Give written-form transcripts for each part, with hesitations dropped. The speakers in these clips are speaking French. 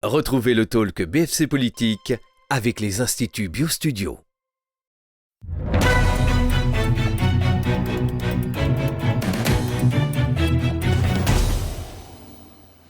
Retrouvez le talk BFC Politique avec les Instituts BioStudio.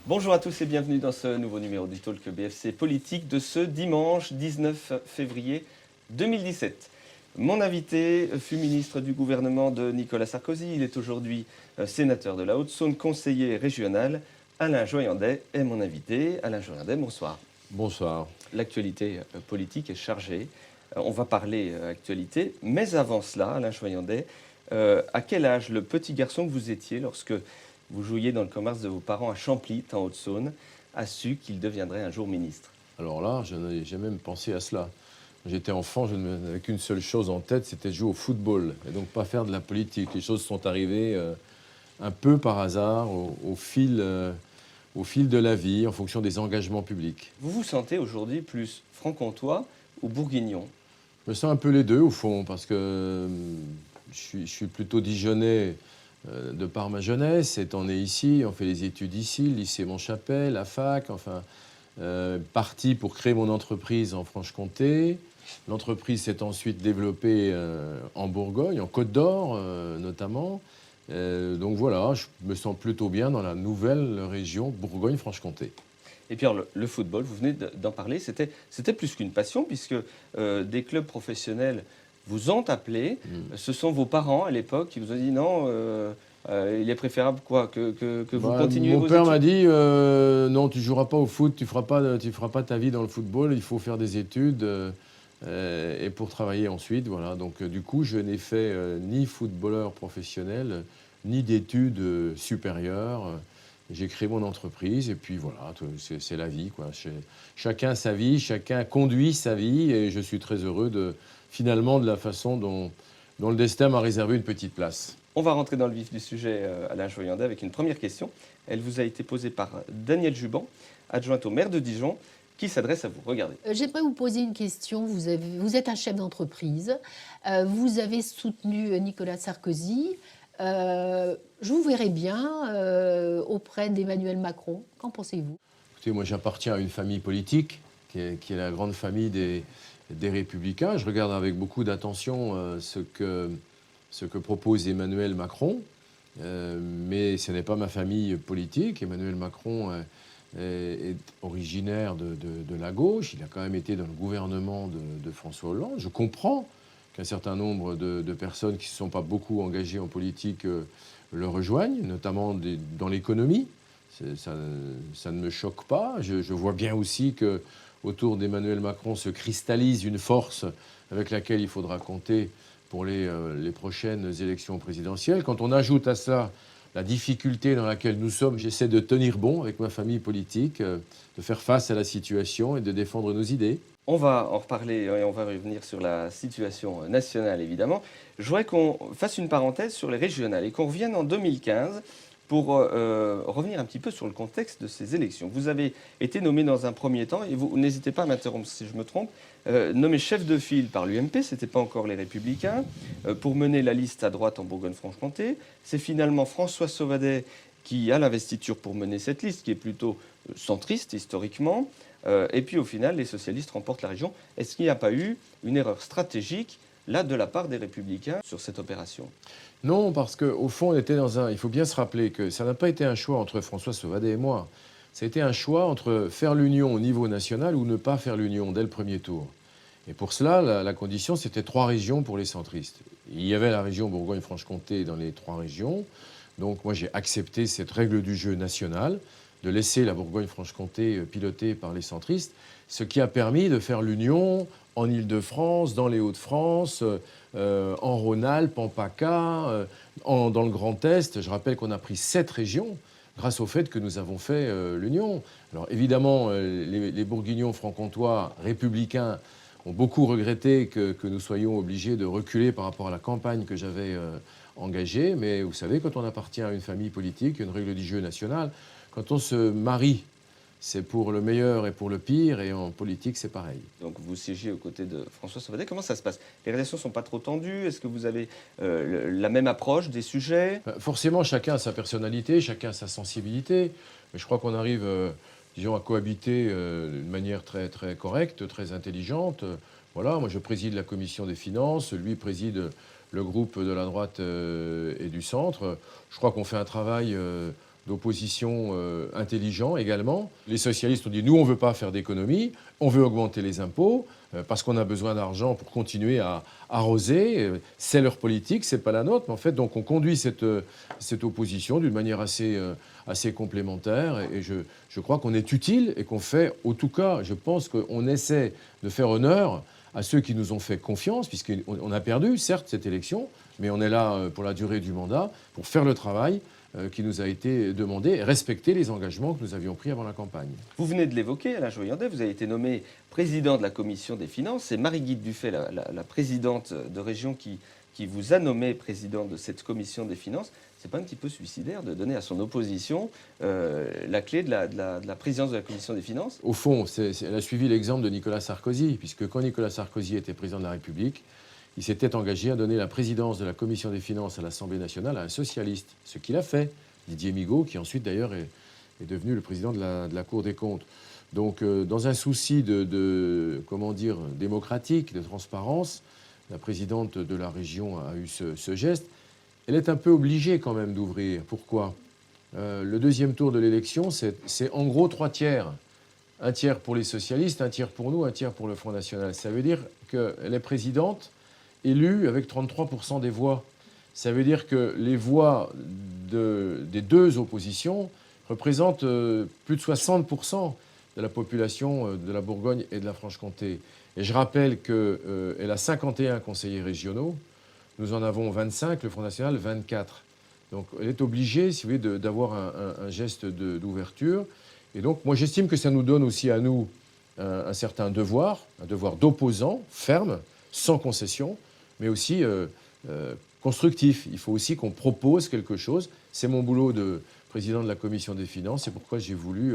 Bonjour à tous et bienvenue dans ce nouveau numéro du talk BFC Politique de ce dimanche 19 février 2017. Mon invité fut ministre du gouvernement de Nicolas Sarkozy. Il est aujourd'hui sénateur de la Haute-Saône, conseiller régional. Alain Joyandet est mon invité. Alain Joyandet, bonsoir. Bonsoir. L'actualité politique est chargée. On va parler actualité. Mais avant cela, Alain Joyandet, à quel âge le petit garçon que vous étiez lorsque vous jouiez dans le commerce de vos parents à Champly, en Haute-Saône, a su qu'il deviendrait un jour ministre? Alors là, je n'avais jamais même pensé à cela. J'étais enfant, je n'avais qu'une seule chose en tête, c'était de jouer au football et donc pas faire de la politique. Les choses sont arrivées un peu par hasard, au fil de la vie, en fonction des engagements publics. Vous vous sentez aujourd'hui plus franc-comtois ou bourguignon? Je me sens un peu les deux, au fond, parce que je suis plutôt dijonnais de par ma jeunesse. Étant né ici, on fait les études ici, le lycée Montchapelle, la fac, enfin, parti pour créer mon entreprise en Franche-Comté. L'entreprise s'est ensuite développée en Bourgogne, en Côte d'Or notamment. Donc voilà, je me sens plutôt bien dans la nouvelle région Bourgogne-Franche-Comté. Et puis alors, le football, vous venez d'en parler, c'était plus qu'une passion, puisque des clubs professionnels vous ont appelé. Ce sont vos parents à l'époque qui vous ont dit non, il est préférable quoi, que vous continuez vos études. Mon père m'a dit non, tu joueras pas au foot, tu feras pas ta vie dans le football, il faut faire des études et pour travailler ensuite. Voilà. Donc du coup, je n'ai fait ni footballeur professionnel, ni d'études supérieures. J'ai créé mon entreprise et puis voilà, c'est la vie, quoi. Chacun sa vie, chacun conduit sa vie et je suis très heureux finalement de la façon dont le destin m'a réservé une petite place. On va rentrer dans le vif du sujet, Alain Joyandet, avec une première question. Elle vous a été posée par Danielle Juban, adjointe au maire de Dijon, qui s'adresse à vous. Regardez. J'aimerais vous poser une question. Vous êtes un chef d'entreprise. Vous avez soutenu Nicolas Sarkozy. Je vous verrai bien auprès d'Emmanuel Macron. Qu'en pensez-vous? Écoutez, moi j'appartiens à une famille politique qui est la grande famille des Républicains. Je regarde avec beaucoup d'attention ce que propose Emmanuel Macron. Mais ce n'est pas ma famille politique. Emmanuel Macron est originaire de la gauche. Il a quand même été dans le gouvernement de François Hollande. Je comprends qu'un certain nombre de personnes qui ne se sont pas beaucoup engagées en politique le rejoignent, notamment dans l'économie. Ça ne me choque pas. Je vois bien aussi qu'autour d'Emmanuel Macron se cristallise une force avec laquelle il faudra compter pour les prochaines élections présidentielles. Quand on ajoute à cela la difficulté dans laquelle nous sommes, j'essaie de tenir bon avec ma famille politique, de faire face à la situation et de défendre nos idées. On va en reparler et on va revenir sur la situation nationale, évidemment. Je voudrais qu'on fasse une parenthèse sur les régionales et qu'on revienne en 2015 pour revenir un petit peu sur le contexte de ces élections. Vous avez été nommé dans un premier temps, et vous n'hésitez pas à m'interrompre si je me trompe, nommé chef de file par l'UMP, ce n'était pas encore les Républicains, pour mener la liste à droite en Bourgogne-Franche-Comté. C'est finalement François Sauvadet qui a l'investiture pour mener cette liste, qui est plutôt centriste historiquement. Et puis au final, les socialistes remportent la région. Est-ce qu'il n'y a pas eu une erreur stratégique là de la part des Républicains sur cette opération? Non, parce qu'au fond, on était il faut bien se rappeler que ça n'a pas été un choix entre François Sauvadet et moi. Ça a été un choix entre faire l'union au niveau national ou ne pas faire l'union dès le premier tour. Et pour cela, la condition, c'était 3 régions pour les centristes. Il y avait la région Bourgogne-Franche-Comté dans les 3 régions. Donc moi, j'ai accepté cette règle du jeu nationale, de laisser la Bourgogne-Franche-Comté pilotée par les centristes, ce qui a permis de faire l'union en Île-de-France, dans les Hauts-de-France, en Rhône-Alpes, en PACA, dans le Grand Est. Je rappelle qu'on a pris 7 régions grâce au fait que nous avons fait l'union. Alors évidemment, les Bourguignons franc-comtois républicains ont beaucoup regretté que nous soyons obligés de reculer par rapport à la campagne que j'avais engagée. Mais vous savez, quand on appartient à une famille politique, une règle du jeu national, quand on se marie, c'est pour le meilleur et pour le pire, et en politique, c'est pareil. Donc vous siégez aux côtés de François Sauvadet. Comment ça se passe? Les relations ne sont pas trop tendues? Est-ce que vous avez la même approche des sujets? Forcément, chacun a sa personnalité, chacun a sa sensibilité. Mais je crois qu'on arrive disons, à cohabiter d'une manière très, très correcte, très intelligente. Voilà, moi je préside la commission des finances, lui préside le groupe de la droite et du centre. Je crois qu'on fait un travail d'opposition intelligent également. Les socialistes ont dit, nous, on ne veut pas faire d'économie, on veut augmenter les impôts, parce qu'on a besoin d'argent pour continuer à arroser. C'est leur politique, c'est pas la nôtre. Mais en fait, donc, on conduit cette opposition d'une manière assez complémentaire. Et je crois qu'on est utile et qu'on fait, en tout cas, je pense qu'on essaie de faire honneur à ceux qui nous ont fait confiance, puisqu'on a perdu, certes, cette élection, mais on est là pour la durée du mandat, pour faire le travail qui nous a été demandé et respecter les engagements que nous avions pris avant la campagne. Vous venez de l'évoquer, Alain Joyandet, vous avez été nommé président de la commission des finances. C'est Marie-Guide Dufay, la présidente de région, qui vous a nommé président de cette commission des finances. C'est pas un petit peu suicidaire de donner à son opposition la clé de la présidence de la commission des finances? Au fond, elle a suivi l'exemple de Nicolas Sarkozy, puisque quand Nicolas Sarkozy était président de la République, il s'était engagé à donner la présidence de la commission des finances à l'Assemblée nationale à un socialiste, ce qu'il a fait, Didier Migaud, qui ensuite d'ailleurs est devenu le président de la Cour des comptes. Donc dans un souci comment dire, démocratique, de transparence, la présidente de la région a eu ce geste. Elle est un peu obligée quand même d'ouvrir. Pourquoi ? Le deuxième tour de l'élection, c'est en gros 3 tiers. Un tiers pour les socialistes, un tiers pour nous, un tiers pour le Front National. Ça veut dire qu'elle est présidente élue avec 33% des voix. Ça veut dire que les voix des deux oppositions représentent plus de 60% de la population de la Bourgogne et de la Franche-Comté. Et je rappelle qu'elle a 51 conseillers régionaux. Nous en avons 25, le Front National 24. Donc elle est obligée, si vous voulez, d'avoir un geste d'ouverture. Et donc moi j'estime que ça nous donne aussi à nous un certain devoir, un devoir d'opposant, ferme, sans concession, mais aussi constructif. Il faut aussi qu'on propose quelque chose. C'est mon boulot de président de la commission des finances. C'est pourquoi j'ai voulu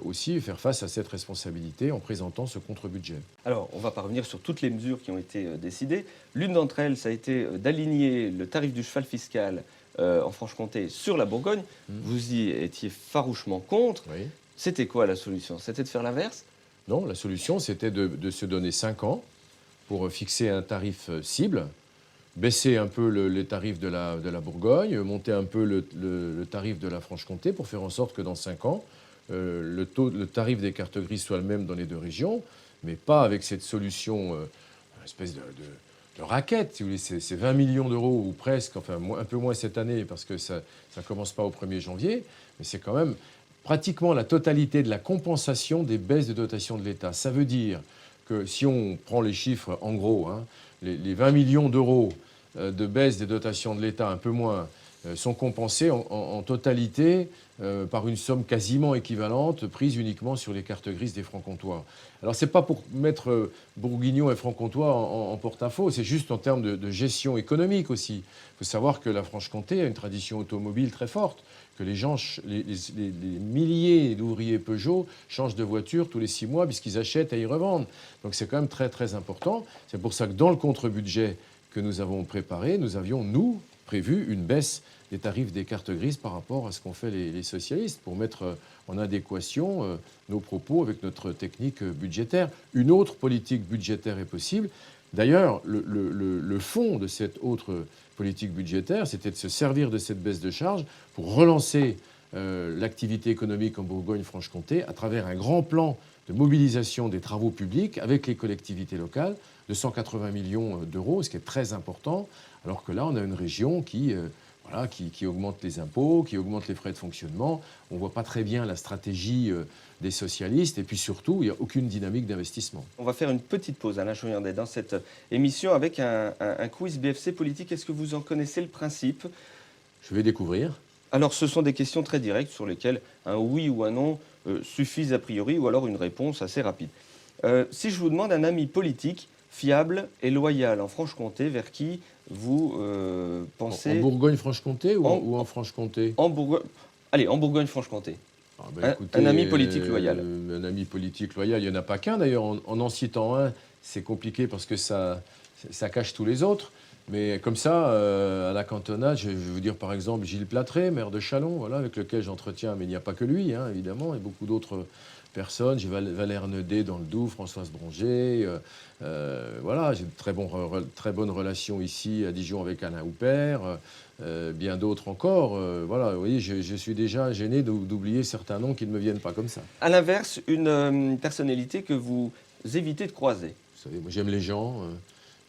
aussi faire face à cette responsabilité en présentant ce contre-budget. Alors, on ne va pas revenir sur toutes les mesures qui ont été décidées. L'une d'entre elles, ça a été d'aligner le tarif du cheval fiscal en Franche-Comté sur la Bourgogne. Vous y étiez farouchement contre. Oui. C'était quoi la solution? C'était de faire l'inverse? Non, la solution, c'était de se donner 5 ans pour fixer un tarif cible, baisser un peu les tarifs de la Bourgogne, monter un peu le tarif de la Franche-Comté pour faire en sorte que dans 5 ans, le tarif des cartes grises soit le même dans les deux régions, mais pas avec cette solution, une espèce de raquette, si vous voulez. C'est 20 millions d'euros ou presque, enfin un peu moins cette année parce que ça ne commence pas au 1er janvier, mais c'est quand même pratiquement la totalité de la compensation des baisses de dotation de l'État. Ça veut dire que si on prend les chiffres en gros, hein, les 20 millions d'euros de baisse des dotations de l'État, un peu moins, sont compensés en totalité par une somme quasiment équivalente prise uniquement sur les cartes grises des francs-comtois. Alors c'est pas pour mettre bourguignons et francs-comtois en porte-à-faux, c'est juste en termes de gestion économique aussi. Il faut savoir que la Franche-Comté a une tradition automobile très forte, que les gens, les milliers d'ouvriers Peugeot changent de voiture tous les 6 mois puisqu'ils achètent et ils revendent. Donc c'est quand même très très important. C'est pour ça que dans le contre-budget que nous avons préparé, nous avions, nous, prévu une baisse des tarifs des cartes grises par rapport à ce qu'ont fait les socialistes pour mettre en adéquation nos propos avec notre technique budgétaire. Une autre politique budgétaire est possible. D'ailleurs, le fond de cette autre politique budgétaire, c'était de se servir de cette baisse de charges pour relancer l'activité économique en Bourgogne-Franche-Comté à travers un grand plan de mobilisation des travaux publics avec les collectivités locales de 180 millions d'euros, ce qui est très important, alors que là, on a une région qui augmente les impôts, qui augmente les frais de fonctionnement. On ne voit pas très bien la stratégie des socialistes. Et puis surtout, il n'y a aucune dynamique d'investissement. On va faire une petite pause, Alain Joyandet, dans cette émission avec un quiz BFC Politique. Est-ce que vous en connaissez le principe? Je vais découvrir. Alors, ce sont des questions très directes sur lesquelles un oui ou un non suffisent a priori, ou alors une réponse assez rapide. Si je vous demande un ami politique fiable et loyal en Franche-Comté, vers qui vous pensez... En Bourgogne-Franche-Comté ou en Franche-Comté? En Bourgogne... Allez, en Bourgogne-Franche-Comté. Écoutez, un ami politique loyal. Un ami politique loyal, il n'y en a pas qu'un d'ailleurs. En citant un, c'est compliqué parce que ça cache tous les autres. Mais comme ça, à la cantonade, je vais vous dire par exemple Gilles Platré, maire de Châlons, voilà, avec lequel j'entretiens, mais il n'y a pas que lui, hein, évidemment, et beaucoup d'autres personnes. J'ai Valère Neudet dans le Doubs, Françoise Bronger, voilà, j'ai de très bonnes relations ici à Dijon avec Alain Houpert, bien d'autres encore. Voilà, vous voyez, je suis déjà gêné d'oublier certains noms qui ne me viennent pas comme ça. À l'inverse, une personnalité que vous évitez de croiser. Vous savez, moi j'aime les gens.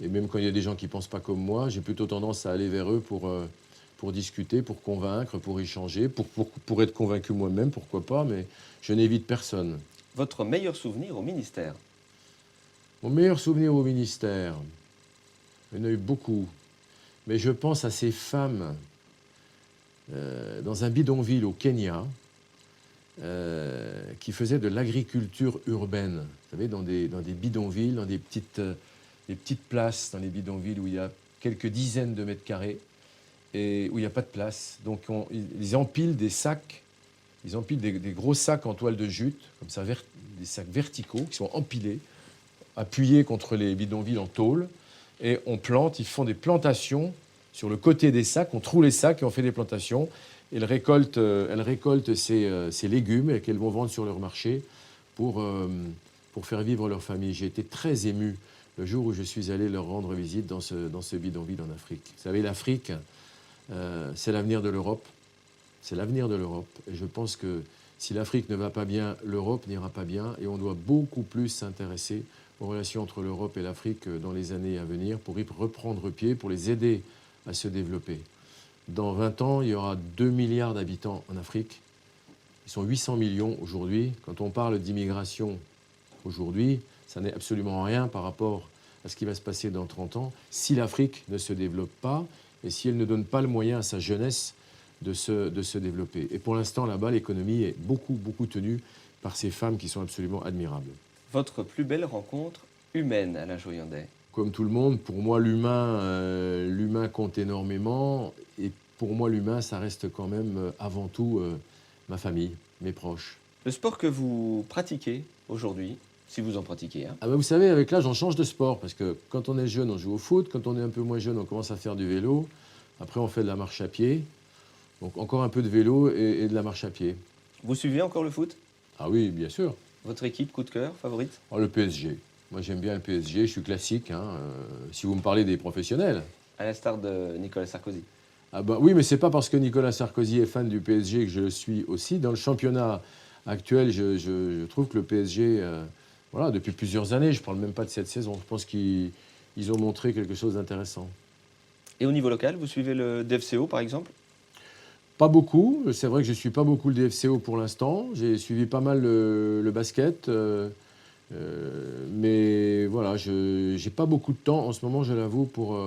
Et même quand il y a des gens qui ne pensent pas comme moi, j'ai plutôt tendance à aller vers eux pour discuter, pour convaincre, pour échanger, pour être convaincu moi-même, pourquoi pas, mais je n'évite personne. Votre meilleur souvenir au ministère? Mon meilleur souvenir au ministère, il y en a eu beaucoup, mais je pense à ces femmes dans un bidonville au Kenya qui faisaient de l'agriculture urbaine, vous savez, dans des bidonvilles, dans des petites places dans les bidonvilles où il y a quelques dizaines de mètres carrés et où il n'y a pas de place. Donc ils empilent des sacs, ils empilent des gros sacs en toile de jute, comme ça, des sacs verticaux qui sont empilés, appuyés contre les bidonvilles en tôle, et on plante, ils font des plantations sur le côté des sacs, on troue les sacs et on fait des plantations. Elles récoltent ces légumes qu'elles vont vendre sur leur marché pour faire vivre leur famille. J'ai été très ému le jour où je suis allé leur rendre visite dans ce bidonville en Afrique. Vous savez, l'Afrique, c'est l'avenir de l'Europe. C'est l'avenir de l'Europe. Et je pense que si l'Afrique ne va pas bien, l'Europe n'ira pas bien. Et on doit beaucoup plus s'intéresser aux relations entre l'Europe et l'Afrique dans les années à venir pour y reprendre pied, pour les aider à se développer. Dans 20 ans, il y aura 2 milliards d'habitants en Afrique. Ils sont 800 millions aujourd'hui. Quand on parle d'immigration aujourd'hui, ça n'est absolument rien par rapport à ce qui va se passer dans 30 ans si l'Afrique ne se développe pas et si elle ne donne pas le moyen à sa jeunesse de se développer. Et pour l'instant, là-bas, l'économie est beaucoup tenue par ces femmes qui sont absolument admirables. Votre plus belle rencontre humaine, Alain Joyandet? Comme tout le monde, pour moi, l'humain compte énormément. Et pour moi, l'humain, ça reste quand même avant tout ma famille, mes proches. Le sport que vous pratiquez aujourd'hui, si vous en pratiquez, hein. Ah ben vous savez, avec l'âge, on change de sport. Parce que quand on est jeune, on joue au foot. Quand on est un peu moins jeune, on commence à faire du vélo. Après, on fait de la marche à pied. Donc encore un peu de vélo et de la marche à pied. Vous suivez encore le foot? Ah oui, bien sûr. Votre équipe coup de cœur, favorite? Oh, le PSG. Moi, j'aime bien le PSG. Je suis classique, hein, si vous me parlez des professionnels. À l'instar de Nicolas Sarkozy. Ah ben oui, mais c'est pas parce que Nicolas Sarkozy est fan du PSG que je le suis aussi. Dans le championnat actuel, je trouve que le PSG, voilà, depuis plusieurs années, je ne parle même pas de cette saison, je pense qu'ils ont montré quelque chose d'intéressant. Et au niveau local, vous suivez le DFCO par exemple? Pas beaucoup. C'est vrai que je ne suis pas beaucoup le DFCO pour l'instant. J'ai suivi pas mal le basket. Mais voilà, je n'ai pas beaucoup de temps en ce moment, je l'avoue, pour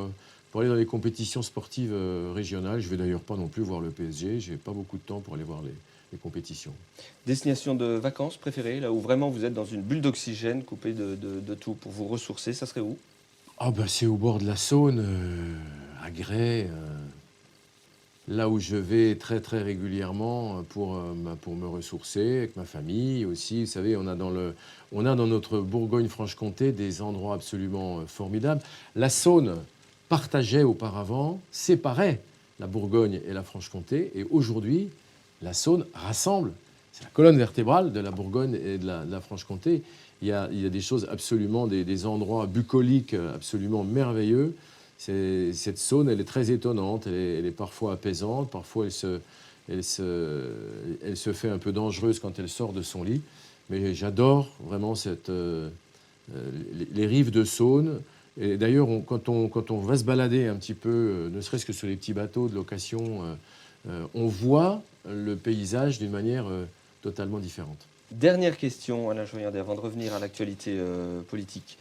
aller dans les compétitions sportives régionales. Je ne vais d'ailleurs pas non plus voir le PSG. Je n'ai pas beaucoup de temps pour aller voir les compétitions. Destination de vacances préférée, là où vraiment vous êtes dans une bulle d'oxygène, coupée de tout, pour vous ressourcer, ça serait où? Ah ben c'est au bord de la Saône, à Grès, là où je vais très régulièrement pour me ressourcer avec ma famille aussi. Vous savez, on a dans notre Bourgogne-Franche-Comté des endroits absolument formidables. La Saône partageait auparavant, séparait la Bourgogne et la Franche-Comté, et aujourd'hui, la Saône rassemble. C'est la colonne vertébrale de la Bourgogne et de la Franche-Comté. Il y a des choses absolument, des endroits bucoliques absolument merveilleux. Cette Saône, elle est très étonnante, elle est parfois apaisante, parfois elle se fait un peu dangereuse quand elle sort de son lit. Mais j'adore vraiment les rives de Saône. Et d'ailleurs, quand on va se balader un petit peu, ne serait-ce que sur les petits bateaux de location, on voit le paysage d'une manière totalement différente. Dernière question, Alain Joyandet, avant de revenir à l'actualité politique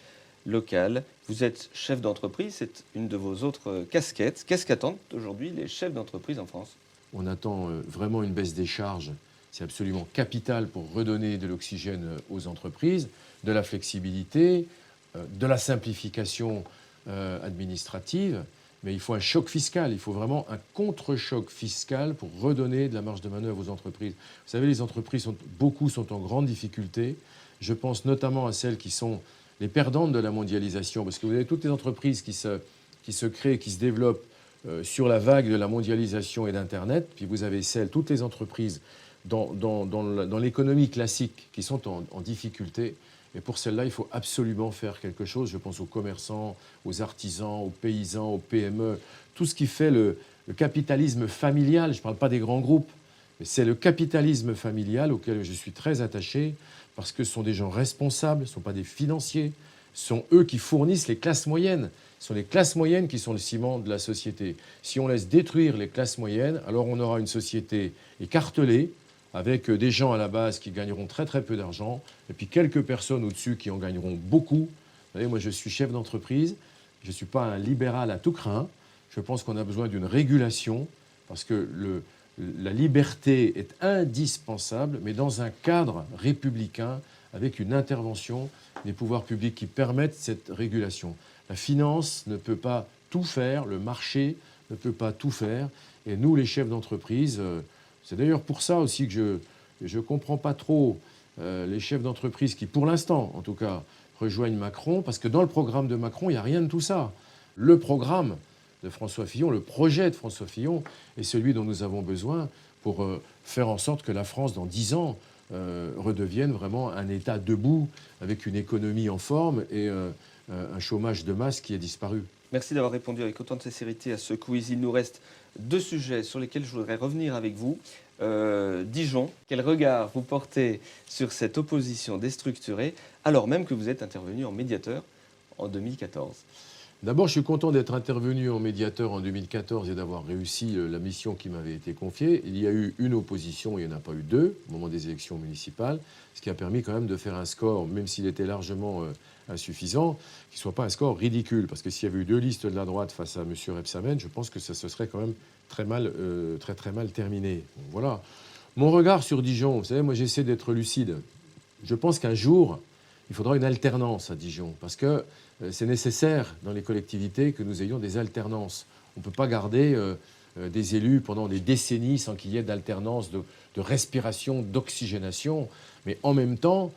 locale. Vous êtes chef d'entreprise, c'est une de vos autres casquettes. Qu'est-ce qu'attendent aujourd'hui les chefs d'entreprise en France? On attend vraiment une baisse des charges. C'est absolument capital pour redonner de l'oxygène aux entreprises, de la flexibilité, de la simplification administrative. Mais il faut un choc fiscal, il faut vraiment un contre-choc fiscal pour redonner de la marge de manœuvre aux entreprises. Vous savez, les entreprises, beaucoup sont en grande difficulté. Je pense notamment à celles qui sont les perdantes de la mondialisation, parce que vous avez toutes les entreprises qui qui se créent, qui se développent sur la vague de la mondialisation et d'Internet. Puis vous avez toutes les entreprises dans l'économie classique qui sont en difficulté. Et pour celles-là, il faut absolument faire quelque chose. Je pense aux commerçants, aux artisans, aux paysans, aux PME, tout ce qui fait le capitalisme familial. Je ne parle pas des grands groupes, mais c'est le capitalisme familial auquel je suis très attaché parce que ce sont des gens responsables, ce ne sont pas des financiers, ce sont eux qui fournissent les classes moyennes. Ce sont les classes moyennes qui sont le ciment de la société. Si on laisse détruire les classes moyennes, alors on aura une société écartelée, avec des gens à la base qui gagneront très très peu d'argent, et puis quelques personnes au-dessus qui en gagneront beaucoup. Vous savez, moi je suis chef d'entreprise, je ne suis pas un libéral à tout crin. Je pense qu'on a besoin d'une régulation, parce que la liberté est indispensable, mais dans un cadre républicain, avec une intervention des pouvoirs publics qui permettent cette régulation. La finance ne peut pas tout faire, le marché ne peut pas tout faire, et nous les chefs d'entreprise, c'est d'ailleurs pour ça aussi que je ne comprends pas trop les chefs d'entreprise qui, pour l'instant en tout cas, rejoignent Macron, parce que dans le programme de Macron, il n'y a rien de tout ça. Le programme de François Fillon, le projet de François Fillon est celui dont nous avons besoin pour faire en sorte que la France, dans 10 ans, redevienne vraiment un État debout, avec une économie en forme et un chômage de masse qui a disparu. Merci d'avoir répondu avec autant de sincérité à ce quiz. Il nous reste 2 sujets sur lesquels je voudrais revenir avec vous. Dijon, quel regard vous portez sur cette opposition déstructurée, alors même que vous êtes intervenu en médiateur en 2014 ? D'abord, je suis content d'être intervenu en médiateur en 2014 et d'avoir réussi la mission qui m'avait été confiée. Il y a eu une opposition, il n'y en a pas eu 2 au moment des élections municipales, ce qui a permis quand même de faire un score, même s'il était largement insuffisant, qui ne soit pas un score ridicule. Parce que s'il y avait eu 2 listes de la droite face à M. Rebsamen, je pense que ça se serait quand même très mal terminé. Bon, voilà. Mon regard sur Dijon, vous savez, moi j'essaie d'être lucide. Je pense qu'un jour, il faudra une alternance à Dijon, parce que c'est nécessaire dans les collectivités que nous ayons des alternances. On ne peut pas garder des élus pendant des décennies sans qu'il y ait d'alternance, de respiration, d'oxygénation. Mais en même temps,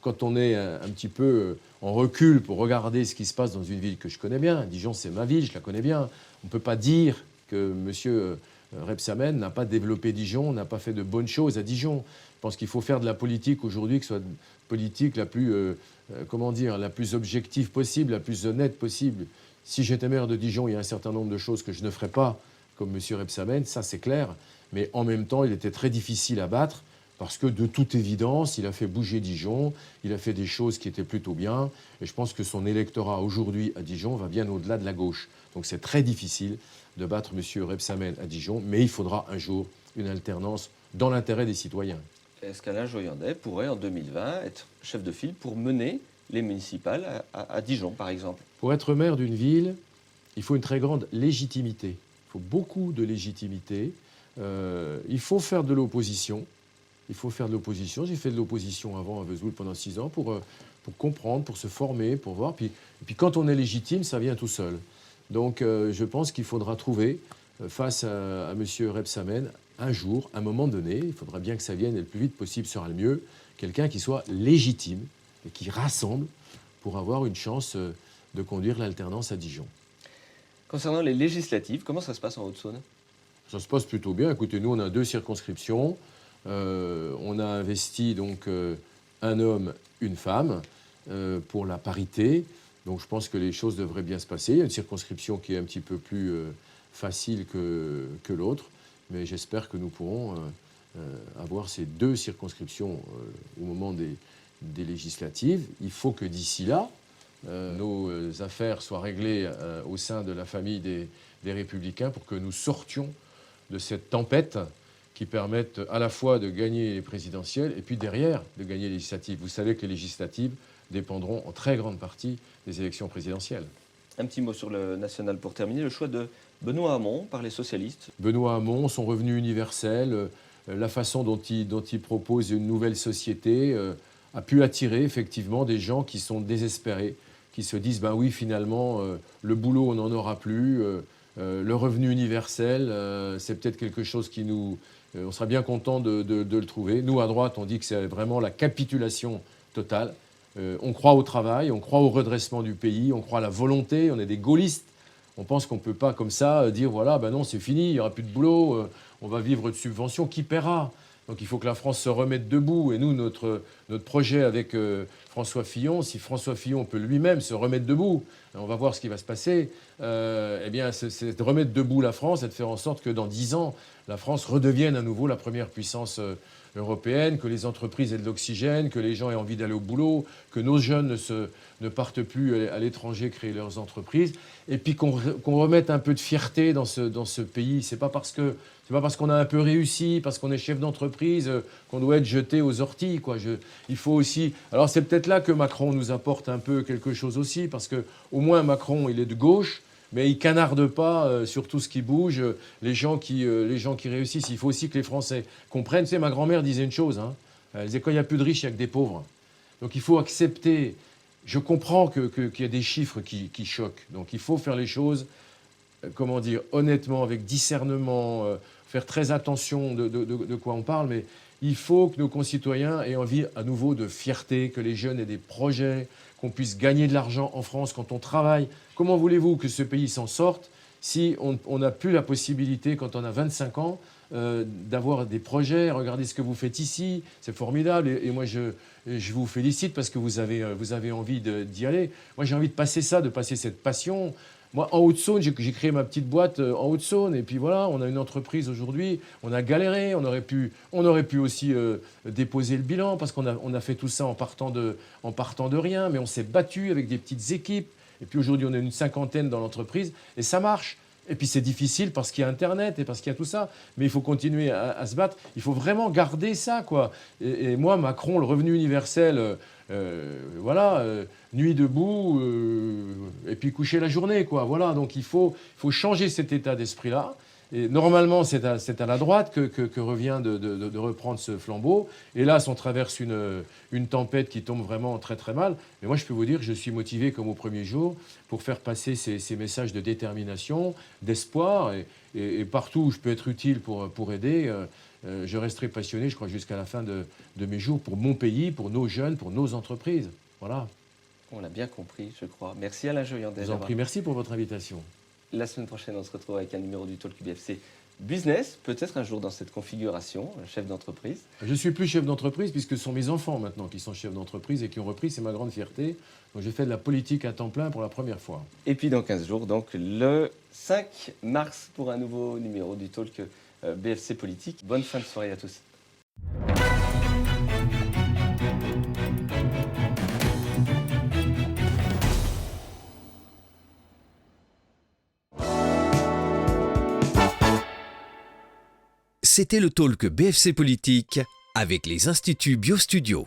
quand on est un petit peu en recul pour regarder ce qui se passe dans une ville que je connais bien, Dijon c'est ma ville, je la connais bien, on ne peut pas dire que M. Rebsamen n'a pas développé Dijon, n'a pas fait de bonnes choses à Dijon. Je pense qu'il faut faire de la politique aujourd'hui, que ce soit une politique la plus, la plus objective possible, la plus honnête possible. Si j'étais maire de Dijon, il y a un certain nombre de choses que je ne ferais pas comme M. Rebsamen, ça c'est clair. Mais en même temps, il était très difficile à battre parce que de toute évidence, il a fait bouger Dijon, il a fait des choses qui étaient plutôt bien. Et je pense que son électorat aujourd'hui à Dijon va bien au-delà de la gauche. Donc c'est très difficile de battre M. Rebsamen à Dijon, mais il faudra un jour une alternance dans l'intérêt des citoyens. Est-ce qu'Alain Joyandet pourrait, en 2020, être chef de file pour mener les municipales à Dijon, par exemple ? Pour être maire d'une ville, il faut une très grande légitimité. Il faut beaucoup de légitimité. Il faut faire de l'opposition. J'ai fait de l'opposition avant à Vesoul pendant 6 ans pour comprendre, pour se former, pour voir. Et puis quand on est légitime, ça vient tout seul. Donc je pense qu'il faudra trouver, face à M. Rebsamen, un jour, un moment donné, il faudra bien que ça vienne et le plus vite possible sera le mieux, quelqu'un qui soit légitime et qui rassemble pour avoir une chance de conduire l'alternance à Dijon. Concernant les législatives, comment ça se passe en Haute-Saône ? Ça se passe plutôt bien. Écoutez, nous, on a 2 circonscriptions. On a investi donc un homme, une femme pour la parité. Donc je pense que les choses devraient bien se passer. Il y a une circonscription qui est un petit peu plus facile que l'autre. Mais j'espère que nous pourrons avoir ces 2 circonscriptions au moment des législatives. Il faut que d'ici là, nos affaires soient réglées au sein de la famille des Républicains pour que nous sortions de cette tempête qui permette à la fois de gagner les présidentielles et puis derrière de gagner les législatives. Vous savez que les législatives dépendront en très grande partie des élections présidentielles. Un petit mot sur le national pour terminer. Le choix de Benoît Hamon par les socialistes. Benoît Hamon, son revenu universel, la façon dont il propose une nouvelle société a pu attirer effectivement des gens qui sont désespérés, qui se disent ben oui, finalement, le boulot, on n'en aura plus. Le revenu universel, c'est peut-être quelque chose qui nous... on sera bien content de le trouver. Nous, à droite, on dit que c'est vraiment la capitulation totale. On croit au travail, on croit au redressement du pays, on croit à la volonté, on est des gaullistes. On pense qu'on ne peut pas comme ça dire, voilà, ben non, c'est fini, il n'y aura plus de boulot, on va vivre de subventions, qui paiera? Donc il faut que la France se remette debout. Et nous, notre projet avec François Fillon, si François Fillon peut lui-même se remettre debout, on va voir ce qui va se passer, eh bien, c'est de remettre debout la France et de faire en sorte que dans 10 ans, la France redevienne à nouveau la première puissance européenne, que les entreprises aient de l'oxygène, que les gens aient envie d'aller au boulot, que nos jeunes ne partent plus à l'étranger créer leurs entreprises, et puis qu'on remette un peu de fierté dans ce pays. C'est pas parce qu'on a un peu réussi, parce qu'on est chef d'entreprise, qu'on doit être jeté aux orties, quoi. Il faut aussi... Alors c'est peut-être là que Macron nous apporte un peu quelque chose aussi, parce que au moins Macron, il est de gauche, mais il canarde pas sur tout ce qui bouge, les gens qui réussissent. Il faut aussi que les Français comprennent. Tu sais, ma grand-mère disait une chose, hein. Elle disait, quand il n'y a plus de riches, il n'y a que des pauvres. Donc il faut accepter. Je comprends qu'il y a des chiffres qui choquent. Donc il faut faire les choses, comment dire, honnêtement, avec discernement, faire très attention de quoi on parle, mais il faut que nos concitoyens aient envie à nouveau de fierté, que les jeunes aient des projets, qu'on puisse gagner de l'argent en France quand on travaille. Comment voulez-vous que ce pays s'en sorte si on n'a plus la possibilité, quand on a 25 ans, d'avoir des projets? Regardez ce que vous faites ici, c'est formidable. Et moi, je vous félicite parce que vous avez envie d'y aller. Moi, j'ai envie de passer ça, de passer cette passion. Moi, en Haute-Saône, j'ai créé ma petite boîte en Haute-Saône. Et puis voilà, on a une entreprise aujourd'hui. On a galéré. On aurait pu aussi déposer le bilan parce qu'on a fait tout ça en partant de rien. Mais on s'est battu avec des petites équipes. Et puis aujourd'hui, on est une 50aine dans l'entreprise. Et ça marche. Et puis c'est difficile parce qu'il y a Internet et parce qu'il y a tout ça. Mais il faut continuer à se battre. Il faut vraiment garder ça, quoi. Et moi, Macron, le revenu universel, voilà, nuit debout, et puis coucher la journée, quoi. Voilà, donc il faut changer cet état d'esprit-là. Et normalement, c'est à la droite que revient de reprendre ce flambeau. Hélas, on traverse une tempête qui tombe vraiment très très mal. Mais moi, je peux vous dire que je suis motivé comme au premier jour pour faire passer ces messages de détermination, d'espoir. Et partout où je peux être utile pour aider, je resterai passionné, je crois, jusqu'à la fin de mes jours pour mon pays, pour nos jeunes, pour nos entreprises. Voilà. On l'a bien compris, je crois. Merci Alain Joyandet. Je vous en prie, merci pour votre invitation. La semaine prochaine, on se retrouve avec un numéro du Talk UBFC Business, peut-être un jour dans cette configuration, chef d'entreprise. Je ne suis plus chef d'entreprise puisque ce sont mes enfants maintenant qui sont chefs d'entreprise et qui ont repris, c'est ma grande fierté. Donc j'ai fait de la politique à temps plein pour la première fois. Et puis dans 15 jours, donc le 5 mars pour un nouveau numéro du Talk BFC Politique. Bonne fin de soirée à tous. C'était le talk BFC Politique avec les Instituts BioStudio.